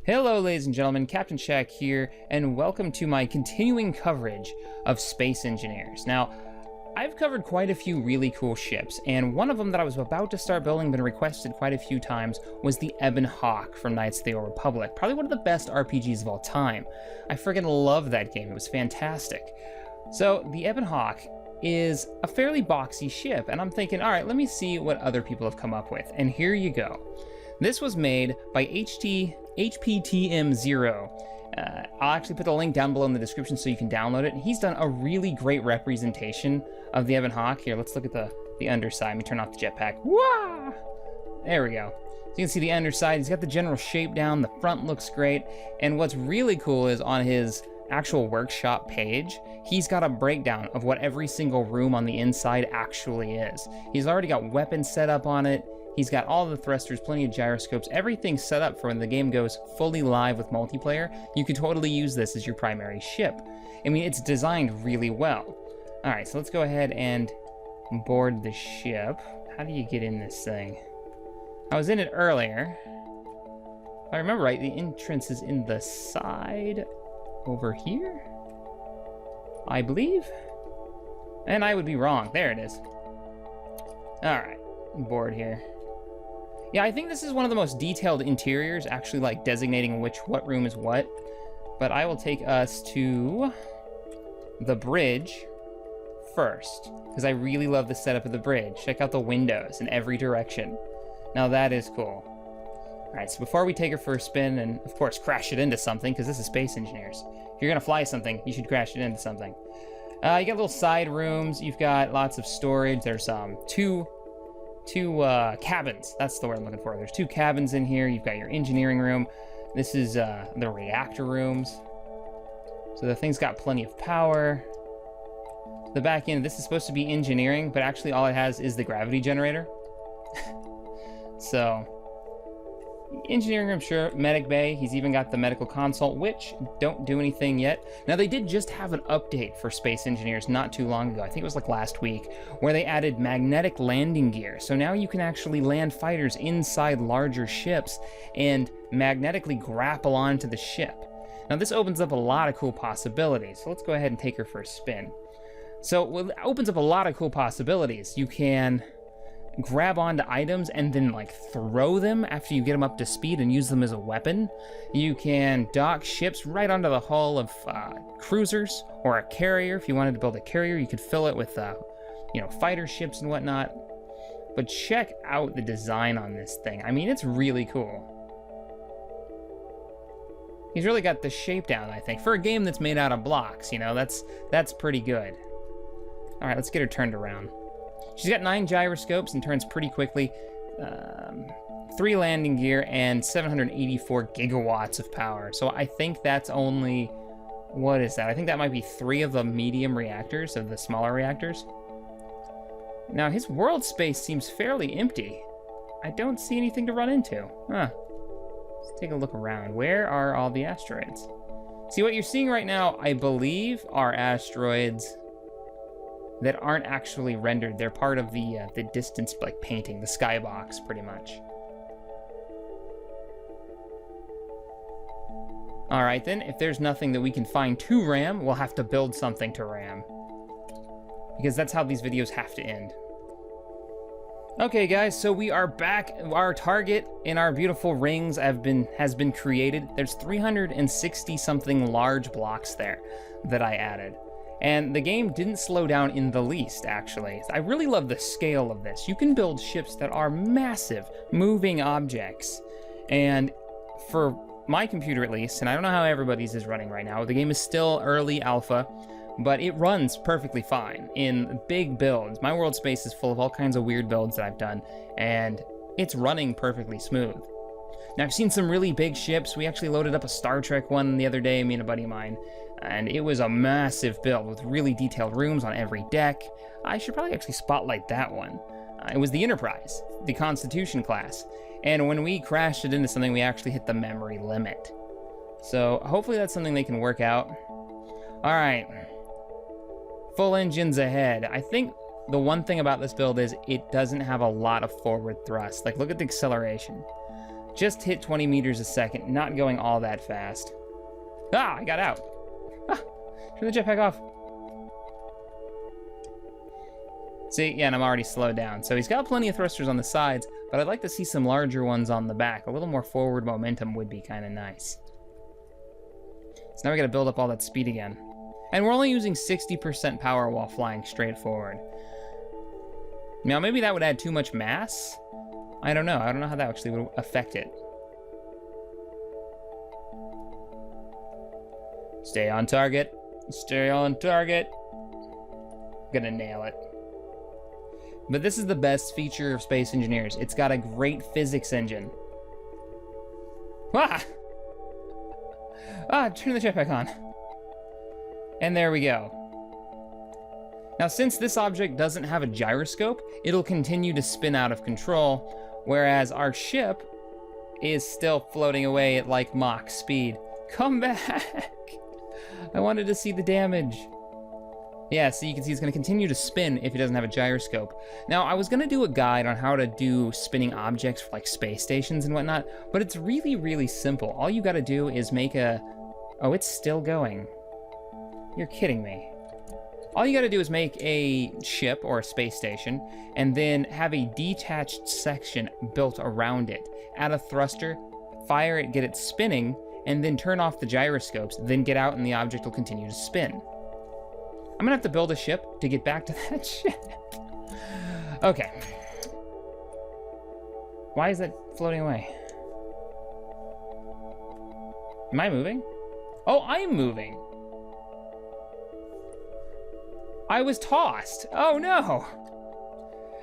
Hello ladies and gentlemen, CaptainShack here, and welcome to my continuing coverage of Space Engineers. Now, I've covered quite a few really cool ships, and one of them that I was about to start building, been requested quite a few times, was the Ebon Hawk from Knights of the Old Republic. Probably one of the best RPGs of all time. I friggin' love that game, it was fantastic. So, the Ebon Hawk is a fairly boxy ship, and I'm thinking, alright, let me see what other people have come up with, and here you go. This was made by HPTM0. I'll actually put the link down below in the description so you can download it. He's done a really great representation of the Ebon Hawk. Here, let's look at the underside. Let me turn off the jetpack. Wah! There we go. So you can see the underside. He's got the general shape down. The front looks great. And what's really cool is on his actual workshop page, he's got a breakdown of what every single room on the inside actually is. He's already got weapons set up on it. He's got all the thrusters, plenty of gyroscopes, everything set up for when the game goes fully live with multiplayer. You could totally use this as your primary ship. I mean, it's designed really well. All right, so let's go ahead and board the ship. How do you get in this thing? I was in it earlier. If I remember right, the entrance is in the side over here, I believe. And I would be wrong. There it is. All right, board here. Yeah, I think this is one of the most detailed interiors, actually like designating what room is what. But I will take us to the bridge first, because I really love the setup of the bridge. Check out the windows in every direction. Now that is cool. All right, so before we take her for a spin and of course crash it into something, because this is Space Engineers. If you're gonna fly something, you should crash it into something. You got little side rooms. You've got lots of storage. There's two cabins. That's the word I'm looking for. There's two cabins in here. You've got your engineering room. This is the reactor rooms. So the thing's got plenty of power. The back end, this is supposed to be engineering, but actually all it has is the gravity generator. So, engineering room, sure. Medic bay, he's even got the medical console, which don't do anything yet. Now, they did just have an update for Space Engineers not too long ago. I think it was like last week, where they added magnetic landing gear. So now you can actually land fighters inside larger ships and magnetically grapple onto the ship. Now, this opens up a lot of cool possibilities. So let's go ahead and take her for a spin. So it opens up a lot of cool possibilities. You can grab onto items and then like throw them after you get them up to speed and use them as a weapon. You can dock ships right onto the hull of cruisers or a carrier. If you wanted to build a carrier, you could fill it with fighter ships and whatnot. But check out the design on this thing. I mean, it's really cool. He's really got the shape down, I think, for a game that's made out of blocks. You know, that's pretty good. All right, let's get her turned around. She's got 9 gyroscopes and turns pretty quickly, 3 landing gear, and 784 gigawatts of power. So I think that's only, what is that? I think that might be 3 of the medium reactors, of the smaller reactors. Now, his world space seems fairly empty. I don't see anything to run into. Huh. Let's take a look around. Where are all the asteroids? See, what you're seeing right now, I believe, are asteroids that aren't actually rendered. They're part of the distance like painting, the skybox, pretty much. All right then, if there's nothing that we can find to ram, we'll have to build something to ram, because that's how these videos have to end. Okay guys, so we are back. Our target in our beautiful rings has been created. There's 360 something large blocks there that I added. And the game didn't slow down in the least, actually. I really love the scale of this. You can build ships that are massive, moving objects. And for my computer at least, and I don't know how everybody's is running right now, the game is still early alpha, but it runs perfectly fine in big builds. My world space is full of all kinds of weird builds that I've done, and it's running perfectly smooth. Now, I've seen some really big ships. We actually loaded up a Star Trek one the other day, me and a buddy of mine, and it was a massive build with really detailed rooms on every deck. I should probably actually spotlight that one. It was the Enterprise, the Constitution class, and when we crashed it into something, we actually hit the memory limit. So hopefully that's something they can work out. All right, full engines ahead. I think the one thing about this build is it doesn't have a lot of forward thrust. Like, look at the acceleration. just hit 20 meters a second, not going all that fast. Ah, I got out. Ah, turn the jetpack off. See, yeah, and I'm already slowed down. So he's got plenty of thrusters on the sides, but I'd like to see some larger ones on the back. A little more forward momentum would be kind of nice. So now we gotta build up all that speed again. And we're only using 60% power while flying straight forward. Now, maybe that would add too much mass. I don't know. I don't know how that actually would affect it. Stay on target. Stay on target. Gonna nail it. But this is the best feature of Space Engineers. It's got a great physics engine. Ah! Ah, turn the jetpack on. And there we go. Now, since this object doesn't have a gyroscope, it'll continue to spin out of control, whereas our ship is still floating away at like Mach speed. Come back! I wanted to see the damage. Yeah, so you can see it's gonna continue to spin if it doesn't have a gyroscope. Now, I was gonna do a guide on how to do spinning objects for like space stations and whatnot, but it's really, really simple. All you gotta do is make a... Oh, it's still going. You're kidding me. All you gotta do is make a ship or a space station, and then have a detached section built around it. Add a thruster, fire it, get it spinning, and then turn off the gyroscopes, then get out and the object will continue to spin. I'm gonna have to build a ship to get back to that ship. Okay. Why is that floating away? Am I moving? Oh, I'm moving. I was tossed. Oh no.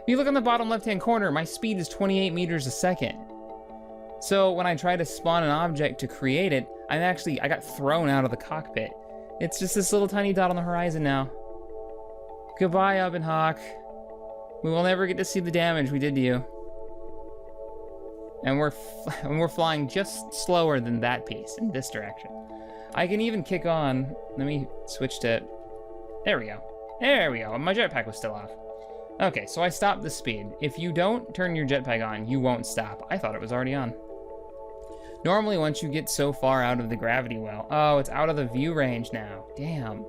If you look on the bottom left-hand corner, my speed is 28 meters a second. So when I try to spawn an object to create it, I got thrown out of the cockpit. It's just this little tiny dot on the horizon now. Goodbye, Ebon Hawk. We will never get to see the damage we did to you. And we're flying just slower than that piece in this direction. I can even kick on. Let me switch to... There we go. There we go. My jetpack was still off. Okay, so I stopped the speed. If you don't turn your jetpack on, you won't stop. I thought it was already on. Normally, once you get so far out of the gravity well... Oh, it's out of the view range now. Damn.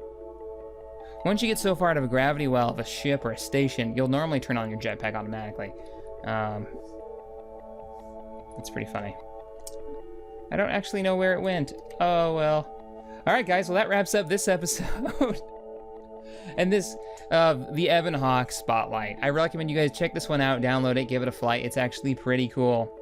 Once you get so far out of a gravity well of a ship or a station, you'll normally turn on your jetpack automatically. That's pretty funny. I don't actually know where it went. Oh, well. All right, guys. Well, that wraps up this episode. And this, the Ebon Hawk Spotlight. I recommend you guys check this one out, download it, give it a flight. It's actually pretty cool.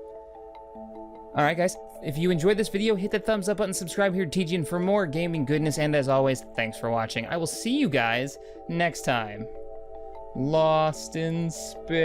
All right, guys. If you enjoyed this video, hit that thumbs up button, subscribe here to TGN for more gaming goodness, and as always, thanks for watching. I will see you guys next time. Lost in space.